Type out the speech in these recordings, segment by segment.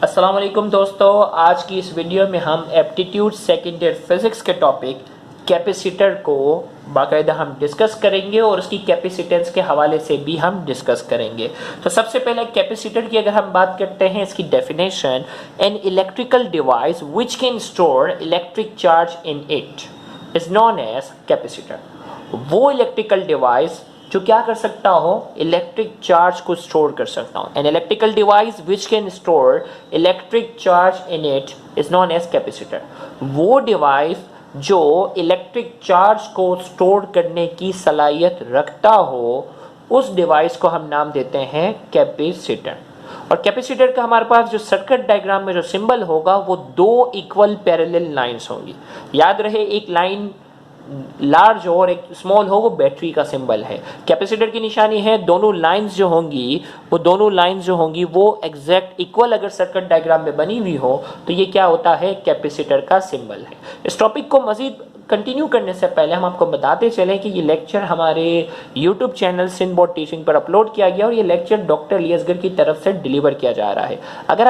अस्सलाम वालेकुम दोस्तों, आज की इस वीडियो में हम एप्टीट्यूड सेकेंड ईयर फिजिक्स के टॉपिक कैपेसिटर को बाकायदा हम डिस्कस करेंगे और उसकी कैपेसिटेंस के हवाले से भी हम डिस्कस करेंगे। तो सबसे पहले कैपेसिटर की अगर हम बात करते हैं, इसकी definition, an electrical device which can store electric charge in it is known as capacitor. वो इलेक्ट्रिकल डिवाइस जो क्या कर सकता हो, इलेक्ट्रिक चार्ज को स्टोर कर सकता हो। An electrical device which can store electric charge in it is known as capacitor. वो डिवाइस जो इलेक्ट्रिक चार्ज को स्टोर करने की सलाहियत रखता हो, उस डिवाइस को हम नाम देते हैं कैपेसिटर। और कैपेसिटर का हमारे पास जो सर्किट डायग्राम में जो सिंबल होगा वो दो इक्वल पैरेलल लाइंस होंगी। याद रहे, एक लाइन लार्ज हो और एक स्मॉल हो, वो बैटरी का सिंबल है। कैपेसिटर की निशानी है, दोनों लाइंस जो होंगी वो एग्जैक्ट इक्वल अगर सर्किट डायग्राम में बनी हुई हो तो ये क्या होता है, कैपेसिटर का सिंबल है। इस टॉपिक को मजीद कंटिन्यू करने से पहले हम आपको बताते चलें कि ये लेक्चर हमारे YouTube channel Sindh board teaching पर अपलोड किया गया और ये लेक्चर डॉक्टर इलियासगर की तरफ से डिलीवर किया जा रहा है। अगर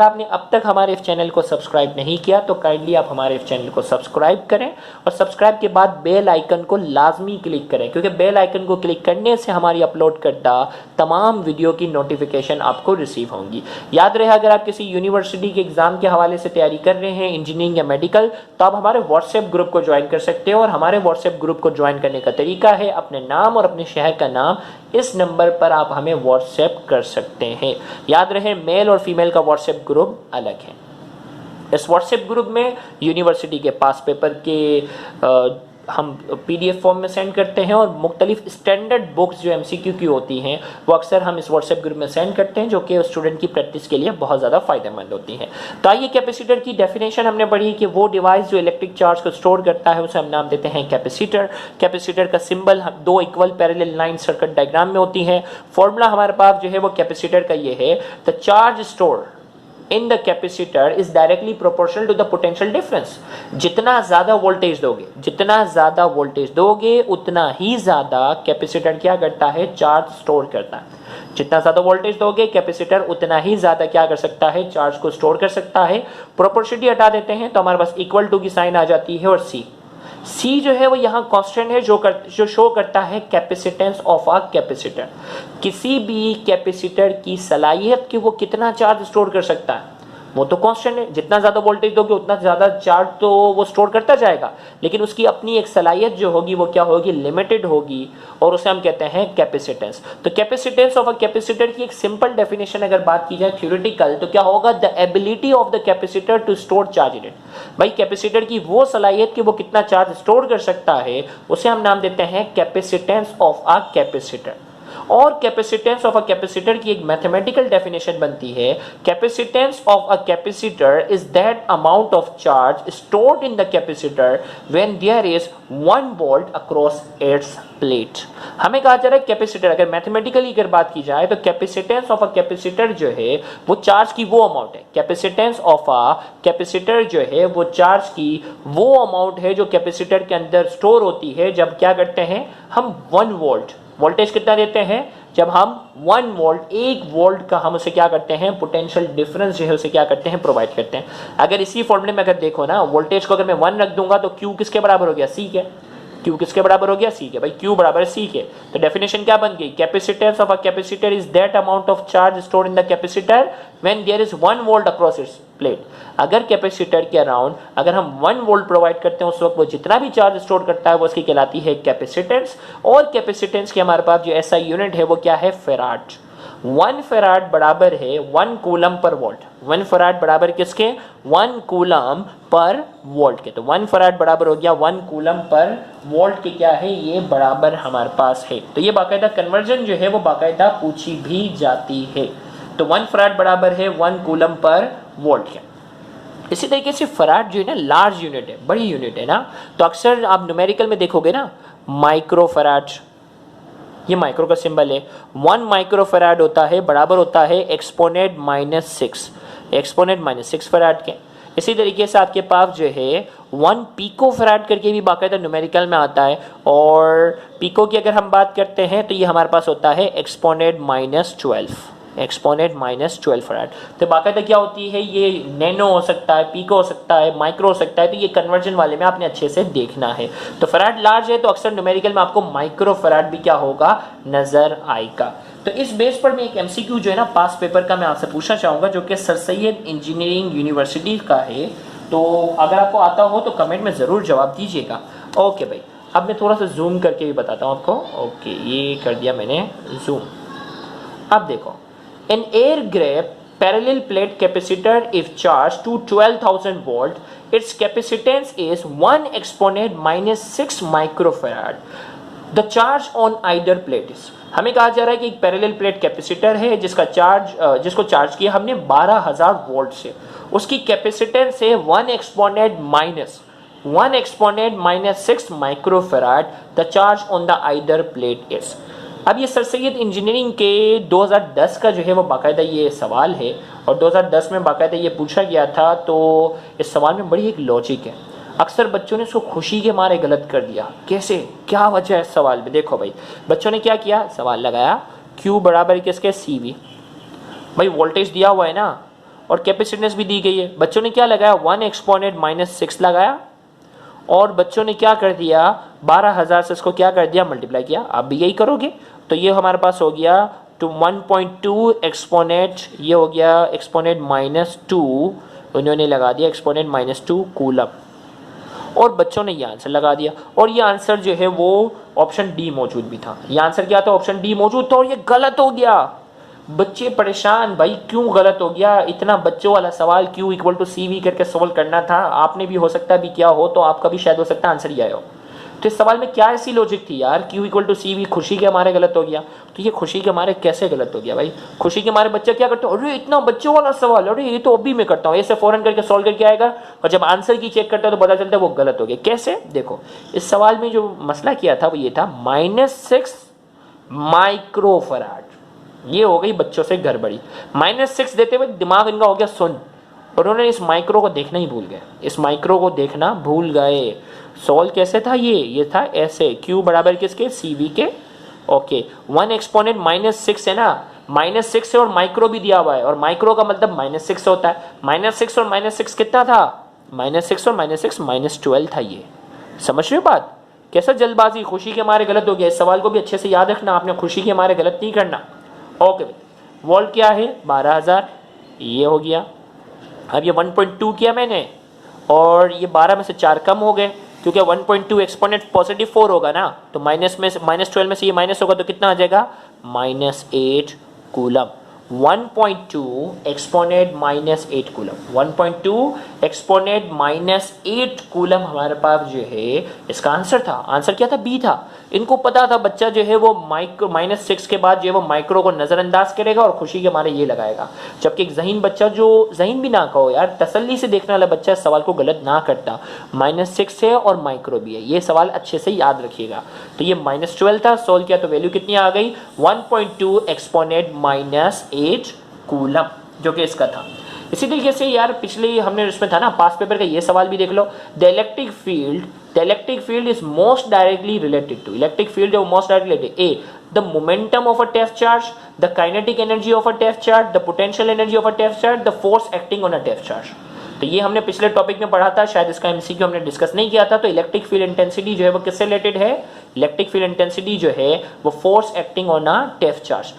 आपने अब तक हमारे इस चैनल को सब्सक्राइब नहीं किया तो काइंडली आप हमारे इस चैनल को सब्सक्राइब करें और सब्सक्राइब के बाद बेल आइकन को लाजमी क्लिक करें, क्योंकि बेल आइकन को क्लिक करने से हमारी अपलोड करदा तमाम वीडियो की नोटिफिकेशन आपको रिसीव होंगी। याद रहे, अगर आप किसी यूनिवर्सिटी के एग्जाम के हवाले से तैयारी कर रहे हैं, इंजीनियरिंग या मेडिकल, तो आप हमारे व्हाट्सएप ग्रुप को ज्वाइन कर सकते हो। और हमारे व्हाट्सएप ग्रुप को ज्वाइन करने का तरीका है, अपने नाम और अपने शहर का नाम इस नंबर पर आप हमें व्हाट्सएप कर सकते हैं। याद रहे, मेल और फीमेल का व्हाट्सएप ग्रुप अलग है। इस व्हाट्सएप ग्रुप में यूनिवर्सिटी के पास पेपर के हम PDF फॉर्म में सेंड करते हैं और मुख्तलिफ स्टैंडर्ड बुक्स जो MCQ की होती हैं वो अक्सर हम इस व्हाट्सएप ग्रुप में सेंड करते हैं, जो कि स्टूडेंट की प्रैक्टिस के लिए बहुत ज़्यादा फायदेमंद होती हैं। तो आइए, कैपेसिटर की डेफिनेशन हमने पढ़ी कि वो डिवाइस जो इलेक्ट्रिक चार्ज को स्टोर करता है उसे हम नाम देते हैं कैपेसिटर। कैपेसिटर का सिंबल दो equal parallel line circuit diagram में होती है। फॉर्मूला हमारे पास जो है वो कैपेसिटर का ये है, the charge store in the capacitor is directly proportional to the potential difference। जितना ज्यादा वोल्टेज दोगे उतना ही ज्यादा कैपेसिटर क्या करता है, चार्ज स्टोर करता है। जितना ज्यादा वोल्टेज दोगे कैपेसिटर उतना ही ज्यादा क्या कर सकता है, चार्ज को स्टोर कर सकता है। प्रोपोर्शनलिटी हटा देते हैं तो हमारे पास इक्वल टू की साइन आ जाती है और सी जो है वो यहाँ कांस्टेंट है जो शो करता है कैपेसिटेंस ऑफ अ कैपेसिटर। किसी भी कैपेसिटर की सलाहियत कि वो कितना चार्ज स्टोर कर सकता है वो तो कांस्टेंट है। जितना ज्यादा वोल्टेज दोगे उतना ज्यादा चार्ज तो वो स्टोर करता जाएगा, लेकिन उसकी अपनी एक सलाहियत जो होगी वो क्या होगी, लिमिटेड होगी, और उसे हम कहते हैं कैपेसिटेंस। तो कैपेसिटेंस ऑफ अ कैपेसिटर की एक सिंपल डेफिनेशन अगर बात की जाए थ्योरेटिकल, तो क्या होगा, the ability of the capacitor to store charge in it. भाई, कैपेसिटर की वो सलाहियत कि वो कितना चार्ज स्टोर कर सकता है उसे हम नाम देते हैं कैपेसिटेंस ऑफ अ कैपेसिटर। और कैपेसिटेंस ऑफ अ कैपेसिटर की एक मैथमेटिकल डेफिनेशन बनती है, capacitance of a capacitor is that amount of charge stored in the capacitor when there is 1 volt across its plate. हमें कहा जा रहा है कैपेसिटर, अगर मैथमेटिकली अगर बात की जाए तो कैपेसिटेंस ऑफ अ कैपेसिटर जो है वो चार्ज की वो अमाउंट है। कैपेसिटेंस ऑफ अ कैपेसिटर जो है वो चार्ज की वो अमाउंट है जो कैपेसिटर के अंदर स्टोर होती है जब क्या करते हैं हम 1 वोल्ट, वोल्टेज कितना देते हैं, जब हम 1 वोल्ट, 1 वोल्ट का हम उसे क्या करते हैं, पोटेंशियल डिफरेंस जो है उसे क्या करते हैं, प्रोवाइड करते हैं। अगर इसी फॉर्मूले में अगर देखो ना, वोल्टेज को अगर मैं 1 रख दूंगा तो Q किसके बराबर हो गया, C के। Q किसके बराबर हो गया, C के। भाई Q बराबर है C के, तो डेफिनेशन क्या बन गई, capacitance of a capacitor is that amount of charge stored in the capacitor when there is 1 volt across its plate. अगर कैपेसिटर के अराउंड अगर हम 1 वोल्ट प्रोवाइड करते हैं उस वक्त वो जितना भी चार्ज स्टोर करता है वो उसकी कहलाती है कैपेसिटेंस। और कैपेसिटेंस की हमारे पास जो ऐसा यूनिट है वो क्या है, फेराड। 1 फेराड बराबर है 1 कूलम पर वोल्ट। 1 फेराड बराबर किसके, 1 कूलम पर वोल्ट के। तो 1 फेराड बराबर हो गया 1 कूलम पर वोल्ट के, क्या है, ये बराबर हमारे पास है। तो ये बाकायदा कन्वर्जन जो है वो बाकायदा पूछी भी जाती है। तो 1 फराड बराबर है 1 कूलम पर वोल्ट के। इसी तरीके से फराड जो है ना, लार्ज यूनिट है, बड़ी यूनिट है ना, तो अक्सर आप न्यूमेरिकल में देखोगे ना, माइक्रो फराड, ये माइक्रो का सिंबल है। 1 माइक्रो फराड होता है बराबर होता है एक्सपोनेंट -6 फराड के। इसी तरीके से आपके पास जो है 1 पिको फराड करके भी बाकायदा न्यूमेरिकल में आता है, और पिको की अगर हम बात करते हैं तो ये हमारे पास होता है एक्सपोनेंट -12। Exponent -12 farad. तो बाकायदा क्या होती है, ये नैनो हो सकता है, पिको हो सकता है, माइक्रो हो सकता है, तो ये कन्वर्जन वाले में आपने अच्छे से देखना है। तो फराड लार्ज है तो अक्सर न्यूमेरिकल में आपको माइक्रो फराड भी क्या होगा, नजर आएगा। तो इस बेस पर मैं एक एमसीक्यू जो है ना पास पेपर का मैं आपसे पूछना चाहूंगा, जो कि सर सैयद इंजीनियरिंग यूनिवर्सिटी का है। तो अगर आपको आता हो तो कमेंट में ज़रूर जवाब दीजिएगा। ओके भाई, अब मैं थोड़ा सा जूम करके भी बताता हूँ आपको। ओके, ये कर दिया मैंने जूम। अब देखो, in air grab parallel plate capacitor if charged to 12,000 volt, its capacitance is 1 exponent -6 microfarad. The charge on either plate is, हमें कहा जा रहा है कि एक पैरेलल प्लेट कैपेसिटर है जिसको चार्ज किया हमने 12,000 वोल्ट से, उसकी कैपेसिटेंस है 1 exponent -6 microfarad. The charge on the either plate is. अब ये सर सैयद इंजीनियरिंग के 2010 का जो है वो बाकायदा ये सवाल है, और 2010 में बाकायदा ये पूछा गया था। तो इस सवाल में बड़ी एक लॉजिक है, अक्सर बच्चों ने इसको खुशी के मारे गलत कर दिया। कैसे, क्या वजह है इस सवाल में? देखो भाई, बच्चों ने क्या किया, सवाल लगाया Q बराबर किसके, CV। भाई वोल्टेज दिया हुआ है ना, और कैपेसिटेंस भी दी गई है। बच्चों ने क्या लगाया, 1 एक्सपोनेंट -6 लगाया, और बच्चों ने क्या कर दिया, 12,000 से इसको क्या कर दिया, मल्टीप्लाई किया। आप भी यही करोगे तो ये हमारे पास हो गया टू 1.2 एक्सपोनेंट, ये हो गया एक्सपोनेंट -2, उन्होंने लगा दिया एक्सपोनेंट -2 कूलम, और बच्चों ने ये आंसर लगा दिया। और ये आंसर जो है वो ऑप्शन डी मौजूद भी था। ये आंसर क्या था, ऑप्शन डी मौजूद था, और ये गलत हो गया। बच्चे परेशान, भाई क्यों गलत हो गया, इतना बच्चों वाला सवाल Q = CV करके सॉल्व करना था। आपने भी हो सकता है भी क्या हो, तो आपका भी शायद हो सकता है आंसर ही आया हो। तो इस सवाल में क्या ऐसी लॉजिक थी यार, Q = CV खुशी के हमारे गलत हो गया। तो ये खुशी के हमारे कैसे गलत हो गया भाई? खुशी के हमारे बच्चे क्या करते हो, अरे इतना बच्चों वाला सवाल, अरे ये तो अभी मैं करता हूँ, ऐसे फौरन करके सॉल्व करके आएगा, और जब आंसर की चेक करता है तो पता चलता है वो गलत हो गया। कैसे, देखो इस सवाल में जो मसला किया था वो ये था -6 माइक्रोफराड। ये हो गई बच्चों से गड़बड़ी। -6 देते हुए दिमाग इनका हो गया सुन, और उन्होंने इस माइक्रो को देखना ही भूल गए, इस माइक्रो को देखना भूल गए। सॉल्व कैसे था ये था ऐसे, Q बराबर किसके, CV के। ओके, 1 एक्सपोनेंट -6 है ना, -6 है और माइक्रो भी दिया हुआ है, और माइक्रो का मतलब -6 होता है। -6 और -6 कितना था, -6 और -6 -12 था। ये समझ रहे हो बात? कैसा जल्दबाजी, खुशी के मारे गलत हो गया। इस सवाल को भी अच्छे से याद रखना, आपने खुशी के मारे गलत नहीं करना। ओके भाई, वोल्ट क्या है, 12,000, ये हो गया। अब ये 1.2 किया मैंने, और ये 12 में से 4 कम हो गए, क्योंकि 1.2 एक्सपोनेंट पॉजिटिव 4 होगा ना, तो -12 में से ये माइनस होगा तो कितना आ जाएगा, -8 coulomb. 1.2 exponent -8 coulomb, 1.2 exponent -8 coulomb हमारे पास जो है इसका आंसर था। आंसर क्या था, बी था। इनको पता था बच्चा जो है वो -6 के बाद जो है वो माइक्रो को नजरअंदाज करेगा और खुशी के मारे ये लगाएगा, जबकि एक जहीन बच्चा, जो जहीन भी ना कहो यार, तसल्ली से देखने वाला बच्चा इस सवाल को गलत ना करता। -6 है और माइक्रो भी है, ये सवाल अच्छे से याद रखिएगा। तो ये -12 था, सोल्व किया तो वैल्यू कितनी आ गई, 1.2 एक्सपोनेंट -8 कूलम, जो कि इसका था। इसी तरीके से यार पिछले हमने इसमें था ना पास पेपर का ये सवाल भी देख लो, the electric field is most directly related to, electric field जो most directly related, A the momentum of a test charge, the kinetic energy of a test charge, the potential energy of a test charge, the force acting on a test charge. तो ये हमने पिछले topic में पढ़ा था, शायद इसका MCQ हमने डिस्कस नहीं किया था। तो इलेक्ट्रिक फील्ड इंटेंसिटी जो है वो किससे रिलेटेड है, इलेक्ट्रिक फील्ड इंटेंसिटी जो है वो force acting on a test charge,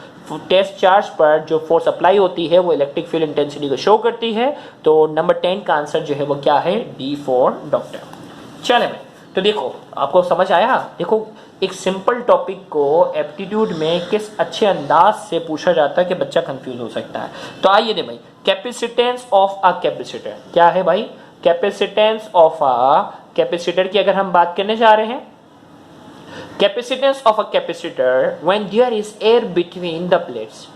test charge पर जो फोर्स अप्लाई होती है वो इलेक्ट्रिक फील्ड इंटेंसिटी को शो करती है। तो नंबर 10 का आंसर जो है वो क्या है, डी फॉर डॉक्टर। चले भाई, तो देखो आपको समझ आया। देखो एक सिंपल टॉपिक को एप्टीट्यूड में किस अच्छे अंदाज से पूछा जाता है कि बच्चा कंफ्यूज हो सकता है। तो आइए दे भाई, कैपेसिटेंस ऑफ अ कैपेसिटर क्या है भाई, कैपेसिटेंस ऑफ अ कैपेसिटर की अगर हम बात करने जा रहे हैं, capacitance of a capacitor when there is air between the plates.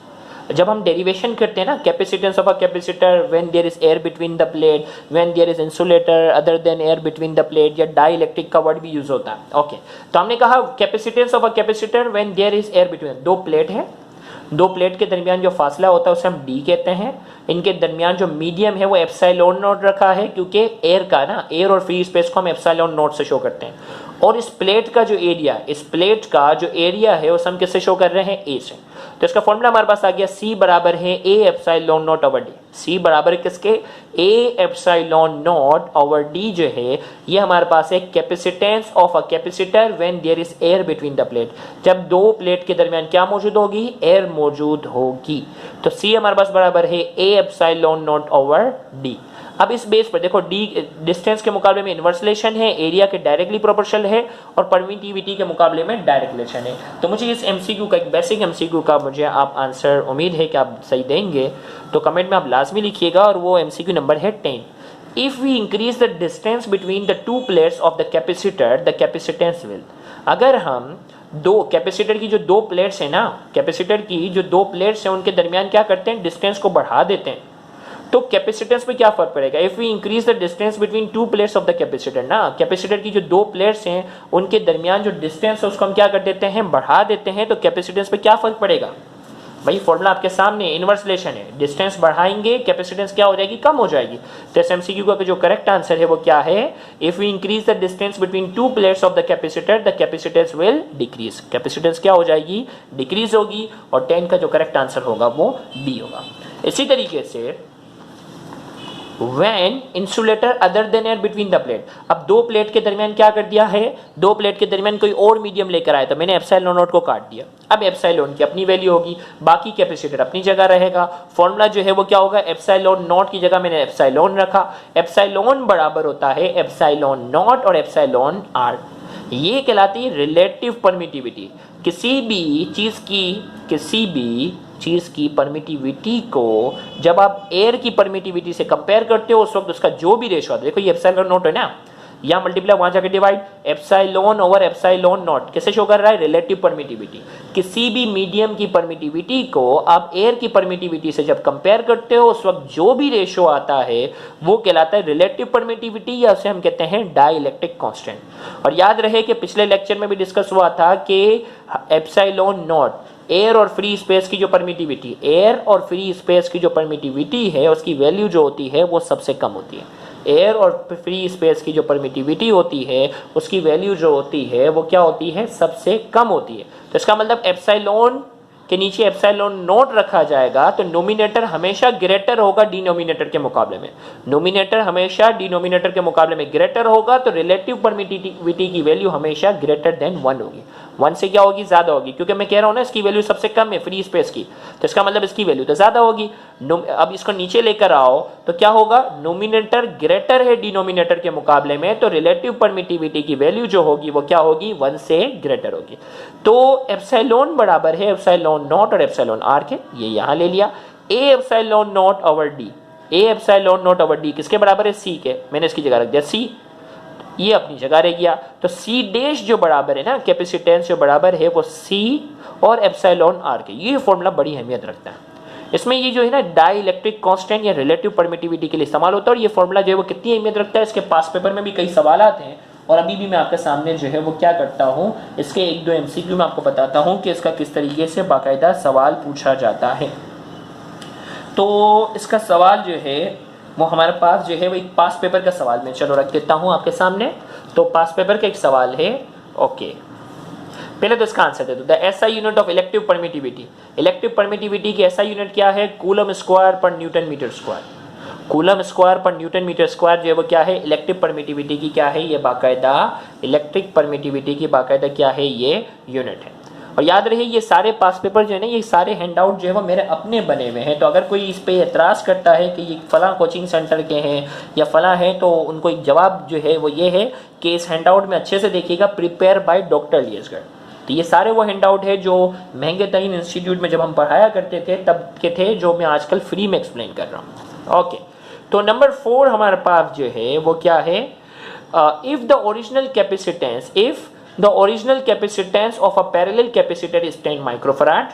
जब हम डेरिवेशन करते हैं ना, capacitance of a capacitor when there is air between the plate, when there is insulator other than air between the plate, या dielectric का word भी use होता है। ओके, तो हमने कहा capacitance of a capacitor when there is air between, दो plate है, दो प्लेट के दरमियान जो फासला होता है उसे हम डी कहते हैं। इनके दरमियान जो मीडियम है वो एप्सिलॉन नॉट रखा है, क्योंकि एयर का ना, एयर और फ्री स्पेस को हम एप्सिलॉन नॉट से शो करते हैं। और इस प्लेट का जो एरिया है उस हम किससे शो कर रहे हैं, ए से। तो इसका फॉर्मूला हमारे पास आ गया, C बराबर है A epsilon naught over D. C बराबर है किसके, A epsilon naught over D जो है ये हमारे पास है capacitance of a capacitor when there is air between the plate. जब दो प्लेट के दरमियान क्या मौजूद होगी, एयर मौजूद होगी। तो C हमारे पास बराबर है A epsilon naught over D. अब इस बेस पर देखो, डी डिस्टेंस के मुकाबले में इनवर्स रिलेशन है, एरिया के डायरेक्टली प्रोपोर्शनल है और परमिटिविटी के मुकाबले में डायरेक्ट रिलेशन है। तो मुझे इस एमसीक्यू का, एक बेसिक एमसीक्यू का मुझे आप आंसर, उम्मीद है कि आप सही देंगे, तो कमेंट में आप लाजमी लिखिएगा। और वो एमसीक्यू नंबर है 10। If we increase the distance between the two plates of the capacitor the capacitance will. अगर हम दो कैपेसिटर की जो दो प्लेट्स है ना, कैपेसिटर की जो दो प्लेट्स हैं उनके दरमियान क्या करते हैं, डिस्टेंस को बढ़ा देते हैं, तो कैपेसिटेंस पे क्या फर्क पड़ेगा। If we increase the distance between two plates of the capacitor ना, कैपेसिटर की जो दो प्लेट्स हैं उनके दरमियान जो डिस्टेंस है उसको हम क्या कर देते हैं, बढ़ा देते हैं, तो कैपेसिटेंस पे क्या फर्क पड़ेगा। भाई फॉर्मूला आपके सामने, इनवर्स रिलेशन है, डिस्टेंस बढ़ाएंगे कैपेसिटेंस क्या हो जाएगी, कम हो जाएगी। तो इस एमसीक्यू का जो करेक्ट आंसर है वो क्या है, if we increase the distance between two plates of the capacitance will decrease. Capacitance क्या हो जाएगी, डिक्रीज होगी। और 10 का जो करेक्ट आंसर होगा वो बी होगा। इसी तरीके से When insulator other than air between the plate, अब दो प्लेट के दरमियान क्या कर दिया है, दो प्लेट के दरमियान कोई और मीडियम लेकर आया, तो मैंने एप्सिलॉन नॉट को काट दिया। अब एप्सिलॉन की अपनी वैल्यू होगी, बाकी कैपेसिटर अपनी जगह रहेगा। फॉर्मूला जो है वो क्या होगा, एप्सिलॉन नॉट की जगह मैंने एप्सिलॉन रखा। एप्सिलॉन बराबर होता है एप्सिलॉन नॉट और एप्सिलॉन आर। ये कहलाती है रिलेटिव परमिटिविटी। किसी भी चीज की परमिटिविटी को जब आप एयर की परमिटिविटी से कंपेयर करते हो उस वक्त उसका जो भी रेशो आता है, देखो ये एप्सिलॉन नॉट है ना, यहाँ मल्टीप्लाई वहां जाकर divide, epsilon over epsilon not कैसे शो कर रहा है, रिलेटिव परमिटिविटी। किसी भी मीडियम की परमिटिविटी को आप एयर की परमिटिविटी से जब कंपेयर करते हो उस वक्त जो भी रेशो आता है वो कहलाता है रिलेटिव परमिटिविटी, या उसे हम कहते हैं डाइलेक्ट्रिक कांस्टेंट। और याद रहे कि पिछले लेक्चर में भी डिस्कस हुआ था कि एप्सिलॉन नॉट, एयर और फ्री स्पेस की जो परमिटिविटी, एयर और फ्री स्पेस की जो परमिटिविटी है उसकी वैल्यू जो होती है वो सबसे कम होती है। एयर और फ्री स्पेस की जो परमिटिविटी होती है उसकी वैल्यू जो होती है वो क्या होती है, सबसे कम होती है। तो इसका मतलब एप्सिलॉन के नीचे एप्सिलॉन नॉट रखा जाएगा तो नोमिनेटर हमेशा ग्रेटर होगा डिनोमिनेटर के मुकाबले में। नोमिनेटर हमेशा डिनोमिनेटर के मुकाबले में ग्रेटर होगा, तो रिलेटिव परमिटिविटी की वैल्यू हमेशा ग्रेटर देन 1 होगी। 1 से क्या होगी, ज्यादा होगी, क्योंकि मैं कह रहा हूं ना इसकी वैल्यू सबसे कम है फ्री स्पेस की, तो इसका मतलब इसकी वैल्यू तो ज्यादा होगी। अब इसको नीचे लेकर आओ तो क्या होगा, नोमिनेटर ग्रेटर है डिनोमिनेटर के मुकाबले में, तो रिलेटिव परमिटिविटी की वैल्यू जो होगी वो क्या होगी, 1 से ग्रेटर होगी। तो एप्सिलॉन बराबर है एप्सिलॉन नॉट और एप्सिलॉन आर के, ये यहां ले लिया। ए एप्सिलॉन नॉट ओवर डी, ए एप्सिलॉन नॉट ओवर डी किसके बराबर है, सी के, मैंने इसकी जगह रख दिया सी, ये अपनी जगह रह गया। तो सी डैश जो बराबर है ना, कैपेसिटेंस जो बराबर है वो सी और एप्सिलॉन आर के। ये फॉर्मूला बड़ी अहमियत रखता है। इसमें ये जो है ना डाइलेक्ट्रिक कांस्टेंट या रिलेटिव परमिटिविटी के लिए इस्तेमाल होता है, और ये फॉर्मूला जो है वो कितनी अहमियत रखता है, इसके पास पेपर में भी कई सवाल आते हैं। और अभी भी मैं आपके सामने जो है वो क्या करता हूँ, इसके 1-2 एमसीक्यू में आपको बताता हूँ कि इसका किस तरीके से बाकायदा सवाल पूछा जाता है। तो इसका सवाल जो है वो हमारे पास जो है वो एक पास पेपर का सवाल मैं चलो रख देता हूँ आपके सामने। तो पास पेपर का एक सवाल है, ओके, पहले तो इसका आंसर दे दो। The SI unit of electric permittivity, electric permittivity की एसआई यूनिट क्या है, coulomb square per newton metre square. Coulomb square per newton metre square जो है वो क्या है, इलेक्ट्रिक परमिटिविटी की क्या है, ये बाकायदा इलेक्ट्रिक परमिटिविटी की बाकायदा क्या है, ये यूनिट है। और याद रहे ये सारे पास पेपर जो है ना, ये सारे हैंडआउट जो है वो मेरे अपने बने हुए हैं। तो अगर कोई इस पे एतराज़ करता है कि ये फलां कोचिंग सेंटर के हैं या फलां है, तो उनको एक जवाब जो है वो ये है कि इस हैंडआउट में अच्छे से देखिएगा, प्रिपेयर बाय डॉक्टर एलियसगढ़। तो ये सारे वो हैंडआउट है जो महंगे तरीन इंस्टीट्यूट में जब हम पढ़ाया करते थे तब के थे, जो मैं आजकल फ्री में एक्सप्लेन कर रहा हूँ। ओके, तो नंबर 4 हमारे पास जो है वो क्या है, if the original capacitance, if the original capacitance of a parallel capacitor is 10 microfarad,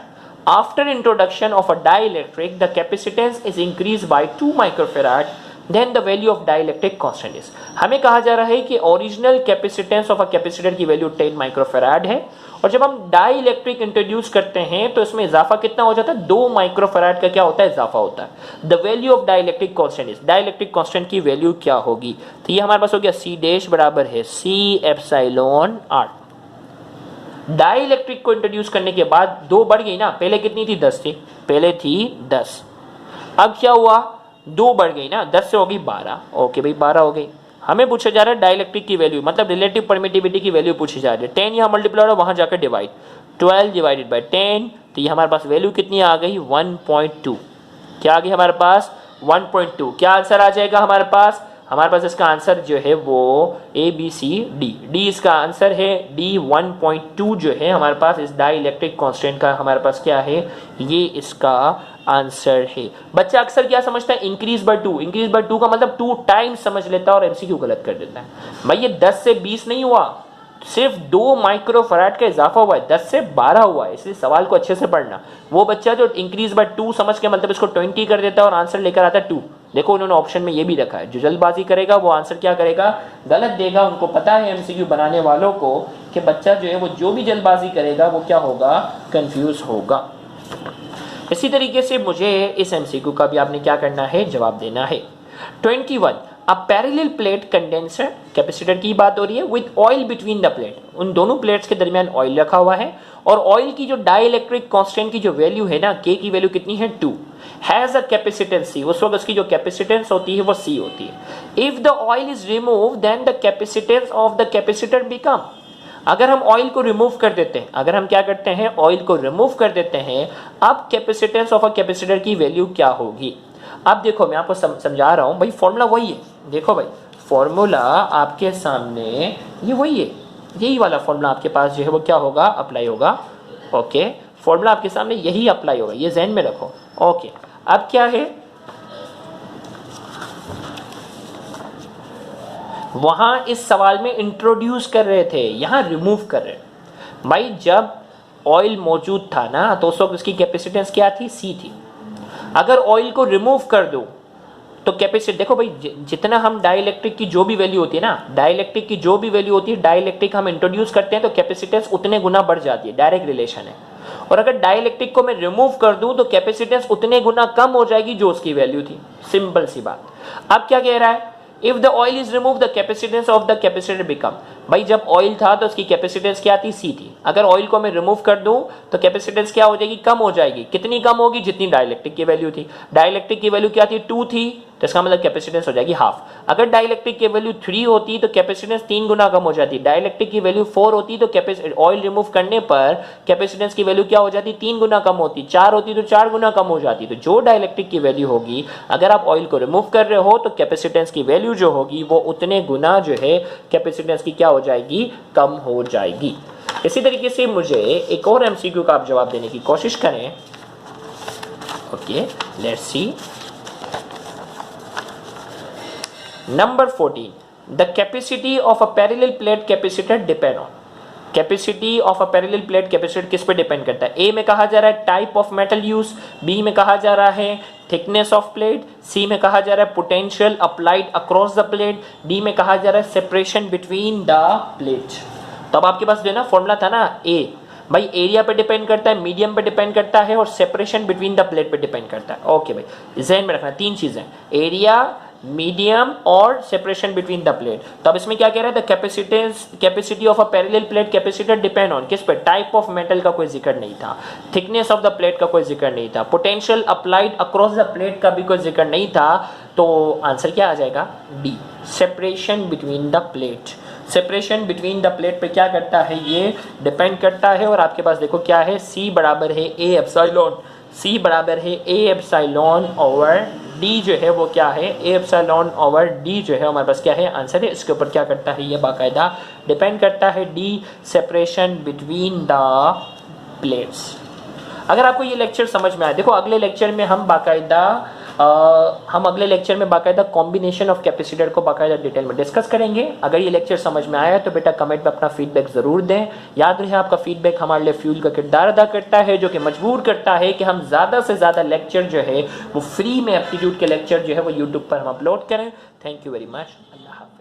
after introduction of a dielectric the capacitance is increased by 2 microfarad, then the value of dielectric constant is। हमें कहा जा रहा है कि original capacitance of a capacitor की value 10 microfarad है और जब हम डाई इलेक्ट्रिक इंट्रोड्यूस करते हैं तो इसमें इजाफा कितना हो जाता है, 2 माइक्रोफैराड का क्या होता है, इजाफा होता है। The value of dielectric constant is, dielectric constant की वैल्यू क्या होगी, तो ये हमारे पास हो गया सी डैश बराबर है सी एप्सिलॉन आर। डाई इलेक्ट्रिक को इंट्रोड्यूस करने के बाद 2 बढ़ गई ना, पहले कितनी थी, 10 थी, पहले थी 10, अब क्या हुआ, 2 बढ़ गई ना, 10 से होगी 12, ओके भाई 12 हो गई। हमें पूछा जा रहा है डाइलेक्ट्रिक की वैल्यू, मतलब रिलेटिव परमिटिविटी की वैल्यू पूछी जा रही है। 10 यहाँ मल्टीप्लाई और वहां जाकर डिवाइड, 12 डिवाइडेड बाय 10, तो ये हमारे पास वैल्यू कितनी आ गई, 1.2। क्या आ गई हमारे पास, 1.2। क्या आंसर आ जाएगा हमारे पास, हमारे पास इसका आंसर जो है वो A B C D, D इसका आंसर है, डी 1.2 जो है हमारे पास इस डाई इलेक्ट्रिक कांस्टेंट का हमारे पास क्या है, ये इसका आंसर है। बच्चा अक्सर क्या समझता है, इंक्रीज बाय 2, इंक्रीज बाय 2 का मतलब 2 टाइम्स समझ लेता है और एमसीक्यू गलत कर देता है। भाई ये 10 से 20 नहीं हुआ, सिर्फ 2 माइक्रोफैराड का इजाफा हुआ है, 10 से 12 हुआ है, इसलिए सवाल को अच्छे से पढ़ना। वो बच्चा जो इंक्रीज बाय 2 समझ के मतलब इसको 20 कर देता है और आंसर लेकर आता है 2, देखो उन्होंने ऑप्शन में ये भी रखा है, जो जल्दबाजी करेगा वो आंसर क्या करेगा, गलत देगा। उनको पता है एमसीक्यू बनाने वालों को कि बच्चा जो है वो जो भी जल्दबाजी करेगा वो क्या होगा, कंफ्यूज होगा। इसी तरीके से मुझे इस एमसीक्यू का भी आपने क्या करना है, जवाब देना है। 21 a parallel plate condenser, capacitor की बात हो रही है, with oil between the plate, उन दोनों प्लेट्स के दरमियान ऑयल रखा हुआ है और ऑयल की जो डाई इलेक्ट्रिक कांस्टेंट की जो वैल्यू है ना, के की वैल्यू कितनी है, 2, हैज अ कैपेसिटेंस सी, उस वक्त उसकी जो कैपेसिटेंस होती है वो सी होती है। If the oil is remove then the capacitance of the capacitor become, अगर हम ऑयल को रिमूव कर देते हैं, अगर हम क्या करते हैं, ऑयल को रिमूव कर देते हैं, अब कैपेसिटेंस ऑफ अ कैपेसिटर की वैल्यू क्या होगी। अब देखो मैं आपको समझा रहा हूं भाई, फॉर्मूला वही है, देखो भाई फॉर्मूला आपके सामने ये वही है, यही वाला फॉर्मूला आपके पास जो है वो क्या होगा, अप्लाई होगा। ओके, फॉर्मूला आपके सामने यही अप्लाई होगा, ये ज़हन में रखो। ओके, अब क्या है, वहां इस सवाल में इंट्रोड्यूस कर रहे थे, यहां रिमूव कर रहे हैं। भाई जब ऑयल मौजूद था ना तो उस वक्त उसकी कैपेसिटेंस क्या थी, सी थी। अगर ऑयल को रिमूव कर दो तो कैपेसिटी, देखो भाई जितना हम डाइलेक्ट्रिक की जो भी वैल्यू होती है ना, डाइलेक्ट्रिक की जो भी वैल्यू होती है, डाइलेक्ट्रिक हम इंट्रोड्यूस करते हैं तो कैपेसिटेंस उतने गुना बढ़ जाती है, डायरेक्ट रिलेशन है। और अगर डाइलेक्ट्रिक को मैं रिमूव कर दूं तो कैपेसिटेंस उतने गुना कम हो जाएगी जो उसकी वैल्यू थी, सिंपल सी बात। अब क्या कह रहा है, if the oil is remove the capacitance of the capacitor become, भाई जब ऑयल था तो उसकी कैपेसिटेंस क्या थी, सी थी। अगर ऑयल को मैं रिमूव कर दूं तो कैपेसिटेंस क्या हो जाएगी, कम हो जाएगी। कितनी कम होगी, जितनी डाइलेक्ट्रिक की वैल्यू थी। डाइलेक्ट्रिक की वैल्यू क्या थी, 2 थी, तो इसका मतलब कैपेसिटेंस हो जाएगी हाफ। अगर डाइलेक्ट्रिक की वैल्यू 3 होती तो कैपेसिटेंस 3 गुना कम हो जाती। डाइलेक्ट्रिक की वैल्यू 4 होती तो ऑयल रिमूव करने पर कैपेसिटेंस की वैल्यू क्या हो जाती, 3 गुना कम होती। 4 होती तो 4 गुना कम हो जाती। तो जो डाइलेक्ट्रिक की वैल्यू होगी, अगर आप ऑयल को रिमूव कर रहे हो तो कैपेसिटेंस की वैल्यू जो होगी वो उतने गुना जो है कैपेसिटेंस की क्या हो जाएगी, कम हो जाएगी। इसी तरीके से मुझे एक और एमसीक्यू का आप जवाब देने की कोशिश करें। Okay, let's see. Number 14, the capacity of a parallel plate capacitor depend on, capacity of a parallel plate capacitor किस पे डिपेंड करता है। ए में कहा जा रहा है type of metal use, B में कहा जा रहा है थिकनेस ऑफ प्लेट, सी में कहा जा रहा है potential applied across the plate, D में कहा जा रहा है सेपरेशन बिटवीन द प्लेट। तो अब आपके पास जो है ना फॉर्मूला था ना, ए भाई एरिया पे डिपेंड करता है, मीडियम पे डिपेंड करता है और सेपरेशन बिटवीन द प्लेट पे डिपेंड करता है। ओके भाई, ज़हन में रखना 3 चीजें, एरिया, मीडियम और सेपरेशन बिटवीन द प्लेट। तो अब इसमें क्या कह रहा है, the capacity of a parallel plate capacitor depend on, किस पे, टाइप ऑफ मेटल का कोई जिक्र नहीं था, थिकनेस ऑफ द प्लेट का कोई जिक्र नहीं था, potential applied across the plate का भी कोई जिक्र नहीं था। तो आंसर क्या आ जाएगा, D, separation between the plate. Separation between the plate पे क्या करता है, ये डिपेंड करता है। और आपके पास देखो क्या है, सी बराबर है ए एप्सिलॉन, सी बराबर है ए एप्सिलॉन ओवर डी जो है वो क्या है, ए एप्सिलॉन ओवर डी जो है हमारे पास क्या है, आंसर है। इसके ऊपर क्या करता है, ये बाकायदा डिपेंड करता है, D, separation between the plates. अगर आपको ये लेक्चर समझ में आए, देखो अगले लेक्चर में हम अगले लेक्चर में बाकायदा कॉम्बिनेशन ऑफ कैपेसिटर को बाकायदा डिटेल में डिस्कस करेंगे। अगर ये लेक्चर समझ में आया तो बेटा कमेंट में अपना फीडबैक जरूर दें। याद रहे आपका फीडबैक हमारे लिए फ्यूल का किरदार अदा करता है, जो कि मजबूर करता है कि हम ज़्यादा से ज़्यादा लेक्चर जो है वो फ्री में एप्टीट्यूड के लेक्चर जो है वो यूट्यूब पर हम अपलोड करें। Thank you very much. अल्लाह हाफ़िज़।